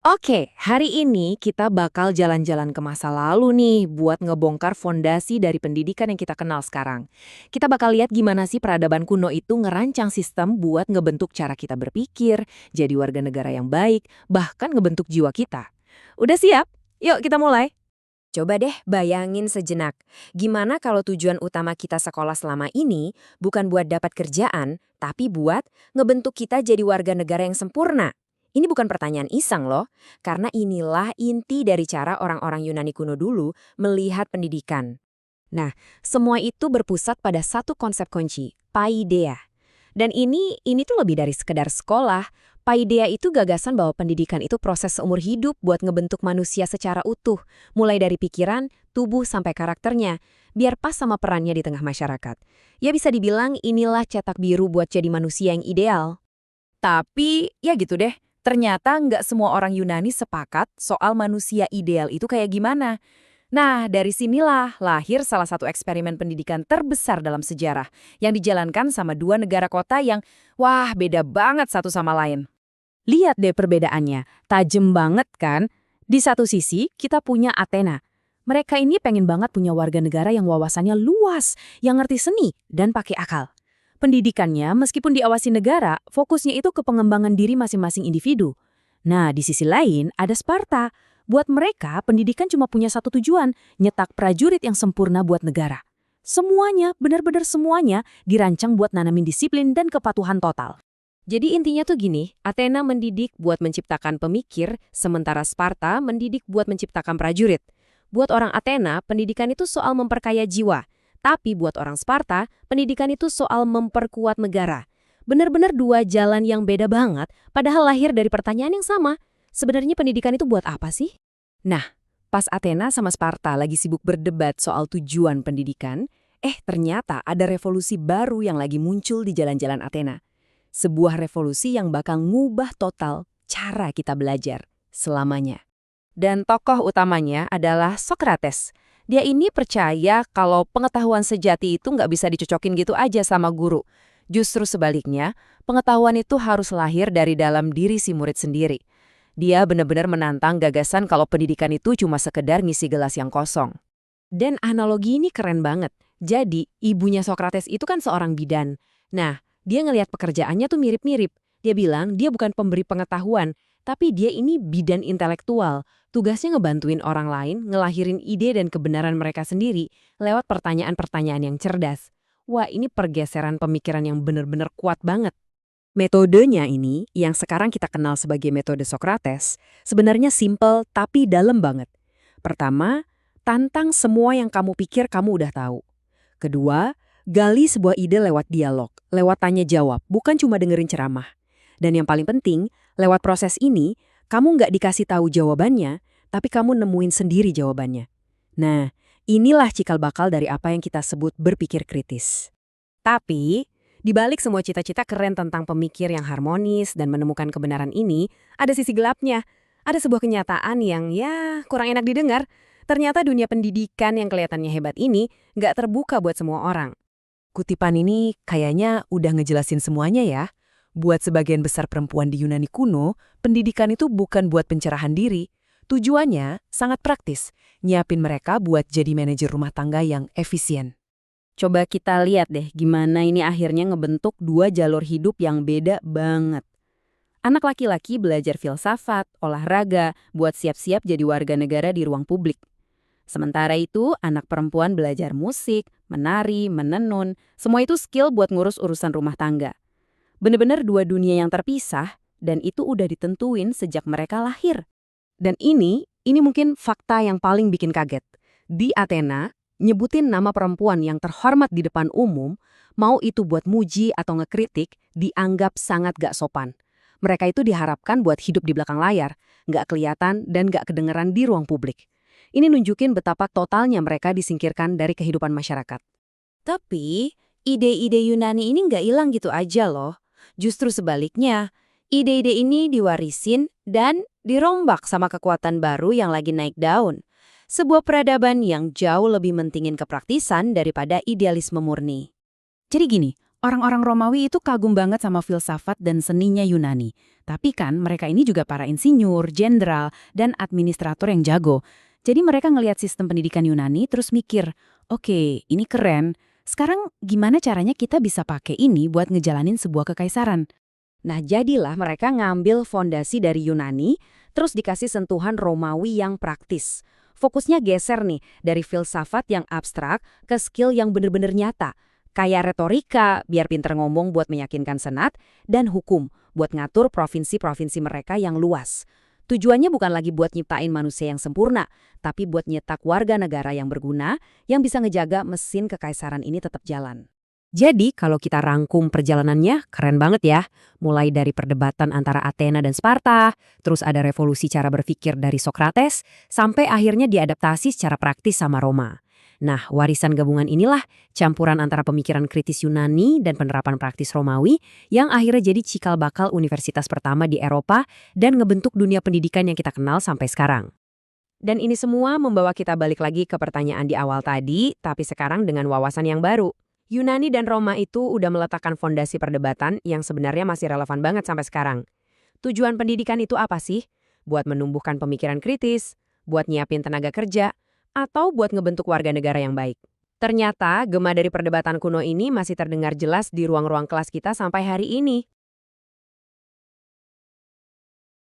Oke, hari ini kita bakal jalan-jalan ke masa lalu nih buat ngebongkar fondasi dari pendidikan yang kita kenal sekarang. Kita bakal lihat gimana sih peradaban kuno itu ngerancang sistem buat ngebentuk cara kita berpikir, jadi warga negara yang baik, bahkan ngebentuk jiwa kita. Udah siap? Yuk kita mulai. Coba deh bayangin sejenak, gimana kalau tujuan utama kita sekolah selama ini bukan buat dapat kerjaan, tapi buat ngebentuk kita jadi warga negara yang sempurna? Ini bukan pertanyaan iseng loh, karena inilah inti dari cara orang-orang Yunani kuno dulu melihat pendidikan. Nah, semua itu berpusat pada satu konsep kunci, paideia. Dan ini tuh lebih dari sekedar sekolah. Paideia itu gagasan bahwa pendidikan itu proses seumur hidup buat ngebentuk manusia secara utuh, mulai dari pikiran, tubuh, sampai karakternya, biar pas sama perannya di tengah masyarakat. Ya bisa dibilang inilah cetak biru buat jadi manusia yang ideal. Tapi ya gitu deh, ternyata nggak semua orang Yunani sepakat soal manusia ideal itu kayak gimana. Nah, dari sinilah lahir salah satu eksperimen pendidikan terbesar dalam sejarah yang dijalankan sama dua negara kota yang, wah, beda banget satu sama lain. Lihat deh perbedaannya, tajam banget kan? Di satu sisi, kita punya Athena. Mereka ini pengen banget punya warga negara yang wawasannya luas, yang ngerti seni, dan pakai akal. Pendidikannya, meskipun diawasi negara, fokusnya itu ke pengembangan diri masing-masing individu. Nah, di sisi lain, ada Sparta. Buat mereka, pendidikan cuma punya satu tujuan, nyetak prajurit yang sempurna buat negara. Semuanya, benar-benar semuanya, dirancang buat nanamin disiplin dan kepatuhan total. Jadi intinya tuh gini, Athena mendidik buat menciptakan pemikir, sementara Sparta mendidik buat menciptakan prajurit. Buat orang Athena, pendidikan itu soal memperkaya jiwa. Tapi buat orang Sparta, pendidikan itu soal memperkuat negara. Benar-benar dua jalan yang beda banget, padahal lahir dari pertanyaan yang sama. Sebenarnya pendidikan itu buat apa sih? Nah, pas Athena sama Sparta lagi sibuk berdebat soal tujuan pendidikan, ternyata ada revolusi baru yang lagi muncul di jalan-jalan Athena. Sebuah revolusi yang bakal ngubah total cara kita belajar selamanya. Dan tokoh utamanya adalah Socrates. Dia ini percaya kalau pengetahuan sejati itu nggak bisa dicocokin gitu aja sama guru. Justru sebaliknya, pengetahuan itu harus lahir dari dalam diri si murid sendiri. Dia benar-benar menantang gagasan kalau pendidikan itu cuma sekedar ngisi gelas yang kosong. Dan analogi ini keren banget. Jadi, ibunya Socrates itu kan seorang bidan. Nah, dia ngelihat pekerjaannya tuh mirip-mirip. Dia bilang dia bukan pemberi pengetahuan, tapi dia ini bidan intelektual. Tugasnya ngebantuin orang lain, ngelahirin ide dan kebenaran mereka sendiri lewat pertanyaan-pertanyaan yang cerdas. Wah, ini pergeseran pemikiran yang benar-benar kuat banget. Metodenya ini, yang sekarang kita kenal sebagai metode Socrates, sebenarnya simple tapi dalam banget. Pertama, tantang semua yang kamu pikir kamu udah tahu. Kedua, gali sebuah ide lewat dialog, lewat tanya jawab, bukan cuma dengerin ceramah. Dan yang paling penting, lewat proses ini, kamu nggak dikasih tahu jawabannya, tapi kamu nemuin sendiri jawabannya. Nah, inilah cikal bakal dari apa yang kita sebut berpikir kritis. Tapi, di balik semua cita-cita keren tentang pemikir yang harmonis dan menemukan kebenaran ini, ada sisi gelapnya. Ada sebuah kenyataan yang kurang enak didengar. Ternyata dunia pendidikan yang kelihatannya hebat ini nggak terbuka buat semua orang. Kutipan ini kayaknya udah ngejelasin semuanya ya. Buat sebagian besar perempuan di Yunani kuno, pendidikan itu bukan buat pencerahan diri. Tujuannya sangat praktis, nyiapin mereka buat jadi manajer rumah tangga yang efisien. Coba kita lihat deh gimana ini akhirnya ngebentuk dua jalur hidup yang beda banget. Anak laki-laki belajar filsafat, olahraga, buat siap-siap jadi warga negara di ruang publik. Sementara itu, anak perempuan belajar musik, menari, menenun, semua itu skill buat ngurus urusan rumah tangga. Bener-bener dua dunia yang terpisah, dan itu udah ditentuin sejak mereka lahir. Dan ini mungkin fakta yang paling bikin kaget. Di Athena, nyebutin nama perempuan yang terhormat di depan umum, mau itu buat muji atau ngekritik, dianggap sangat gak sopan. Mereka itu diharapkan buat hidup di belakang layar, gak kelihatan dan gak kedengeran di ruang publik. Ini nunjukin betapa totalnya mereka disingkirkan dari kehidupan masyarakat. Tapi, ide-ide Yunani ini nggak hilang gitu aja loh. Justru sebaliknya, ide-ide ini diwarisin dan dirombak sama kekuatan baru yang lagi naik daun. Sebuah peradaban yang jauh lebih mentingin kepraktisan daripada idealisme murni. Jadi gini, Orang-orang Romawi itu kagum banget sama filsafat dan seninya Yunani. Tapi kan mereka ini juga para insinyur, jenderal, dan administrator yang jago. Jadi mereka ngelihat sistem pendidikan Yunani terus mikir, oke, ini keren. Sekarang gimana caranya kita bisa pakai ini buat ngejalanin sebuah kekaisaran? Nah, jadilah mereka ngambil fondasi dari Yunani, terus dikasih sentuhan Romawi yang praktis. Fokusnya geser nih, dari filsafat yang abstrak ke skill yang bener-bener nyata. Kayak retorika, biar pinter ngomong buat meyakinkan senat, dan hukum, buat ngatur provinsi-provinsi mereka yang luas. Tujuannya bukan lagi buat nyiptain manusia yang sempurna, tapi buat nyetak warga negara yang berguna, yang bisa ngejaga mesin kekaisaran ini tetap jalan. Jadi, kalau kita rangkum perjalanannya, keren banget ya. Mulai dari perdebatan antara Athena dan Sparta, terus ada revolusi cara berpikir dari Socrates, sampai akhirnya diadaptasi secara praktis sama Roma. Nah, warisan gabungan inilah campuran antara pemikiran kritis Yunani dan penerapan praktis Romawi yang akhirnya jadi cikal bakal universitas pertama di Eropa dan ngebentuk dunia pendidikan yang kita kenal sampai sekarang. Dan ini semua membawa kita balik lagi ke pertanyaan di awal tadi, tapi sekarang dengan wawasan yang baru. Yunani dan Roma itu udah meletakkan fondasi perdebatan yang sebenarnya masih relevan banget sampai sekarang. Tujuan pendidikan itu apa sih? Buat menumbuhkan pemikiran kritis, buat nyiapin tenaga kerja, atau buat ngebentuk warga negara yang baik. Ternyata gema dari perdebatan kuno ini masih terdengar jelas di ruang-ruang kelas kita sampai hari ini.